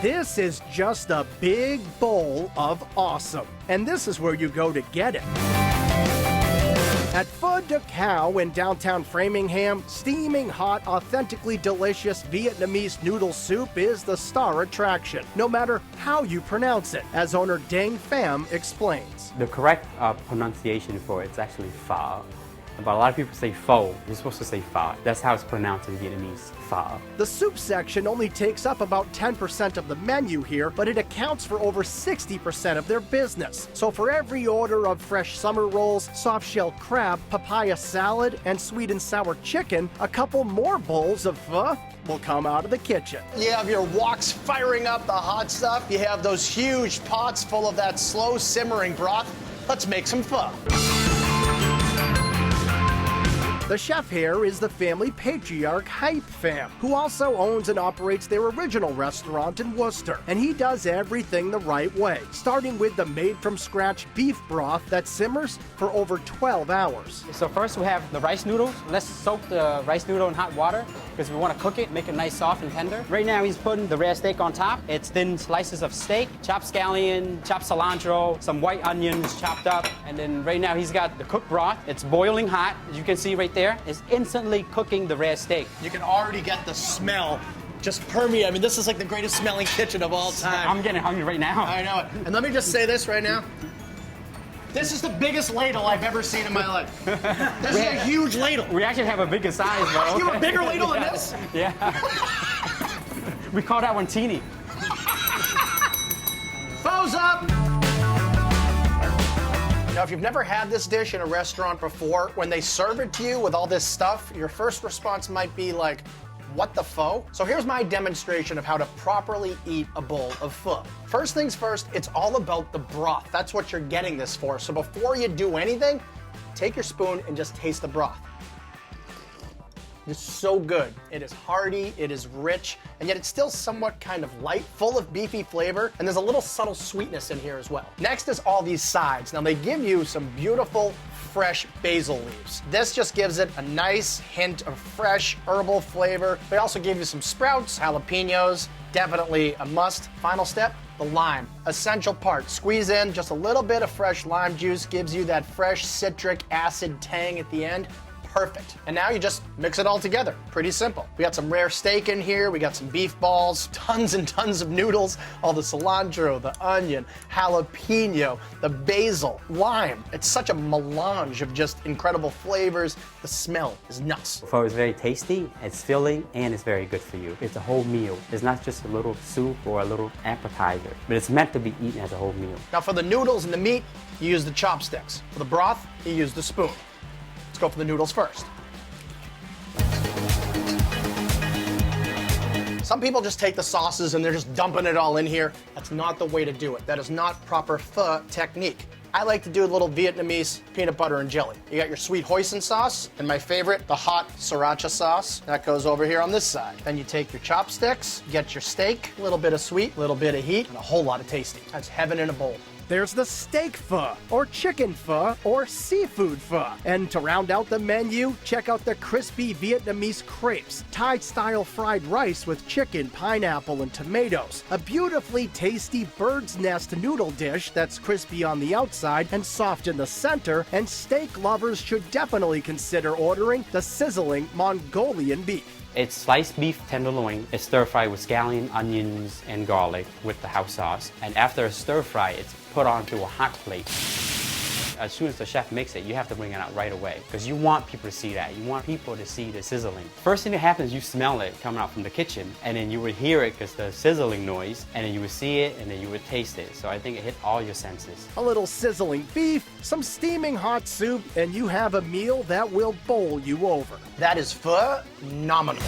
This is just a big bowl of awesome, and this is where you go to get it. At Pho Dakao in downtown Framingham, steaming hot, authentically delicious Vietnamese noodle soup is the star attraction, no matter how you pronounce it, as owner Dang Pham explains. The correct pronunciation for it is actually pho. But a lot of people say pho. You're supposed to say pho. That's how it's pronounced in Vietnamese, pho. The soup section only takes up about 10% of the menu here, but it accounts for over 60% of their business. So for every order of fresh summer rolls, soft-shell crab, papaya salad, and sweet and sour chicken, a couple more bowls of pho will come out of the kitchen. You have your woks firing up the hot stuff. You have those huge pots full of that slow simmering broth. Let's make some pho. The chef here is the family patriarch Dang Pham, who also owns and operates their original restaurant in Worcester. And he does everything the right way, starting with the made-from-scratch beef broth that simmers for over 12 hours. So first we have the rice noodles. Let's soak the rice noodle in hot water because we want to cook it, make it nice, soft, and tender. Right now he's putting the rare steak on top. It's thin slices of steak, chopped scallion, chopped cilantro, some white onions chopped up. And then right now he's got the cooked broth. It's boiling hot, as you can see right there. It's instantly cooking the rare steak. You can already get the smell just permeate. I mean, this is like the greatest smelling kitchen of all time. I'm getting hungry right now. I know it. And let me just say this right now. This is the biggest ladle I've ever seen in my life. This is a huge ladle. We actually have a bigger size, but okay. You have a bigger ladle than this? Yeah. We call that one teeny. Pho's up! Now, if you've never had this dish in a restaurant before, when they serve it to you with all this stuff, your first response might be like, what the pho? So here's my demonstration of how to properly eat a bowl of pho. First things first, it's all about the broth. That's what you're getting this for. So before you do anything, take your spoon and just taste the broth. It's so good. It is hearty, it is rich, and yet it's still somewhat kind of light, full of beefy flavor, and there's a little subtle sweetness in here as well. Next is all these sides. Now they give you some beautiful, fresh basil leaves. This just gives it a nice hint of fresh herbal flavor. They also give you some sprouts, jalapenos, definitely a must. Final step, the lime. Essential part. Squeeze in just a little bit of fresh lime juice, gives you that fresh citric acid tang at the end. Perfect. And now you just mix it all together. Pretty simple. We got some rare steak in here, we got some beef balls, tons and tons of noodles, all the cilantro, the onion, jalapeno, the basil, lime. It's such a melange of just incredible flavors. The smell is nuts. Pho is very tasty, it's filling, and it's very good for you. It's a whole meal. It's not just a little soup or a little appetizer, but it's meant to be eaten as a whole meal. Now for the noodles and the meat, you use the chopsticks. For the broth, you use the spoon. Let's go for the noodles first. Some people just take the sauces and they're just dumping it all in here. That's not the way to do it. That is not proper pho technique. I like to do a little Vietnamese peanut butter and jelly. You got your sweet hoisin sauce, and my favorite, the hot sriracha sauce. That goes over here on this side. Then you take your chopsticks, get your steak, a little bit of sweet, a little bit of heat, and a whole lot of tasty. That's heaven in a bowl. There's the steak pho, or chicken pho, or seafood pho. And to round out the menu, check out the crispy Vietnamese crepes, Thai-style fried rice with chicken, pineapple, and tomatoes. A beautifully tasty bird's nest noodle dish that's crispy on the outside and soft in the center, and steak lovers should definitely consider ordering the sizzling Mongolian beef. It's sliced beef tenderloin. It's stir-fried with scallion, onions, and garlic with the house sauce. And after a stir-fry, it's put onto a hot plate. As soon as the chef makes it, you have to bring it out right away because you want people to see that. You want people to see the sizzling. First thing that happens, you smell it coming out from the kitchen, and then you would hear it because the sizzling noise, and then you would see it, and then you would taste it. So I think it hit all your senses. A little sizzling beef, some steaming hot soup, and you have a meal that will bowl you over. That is phenomenal.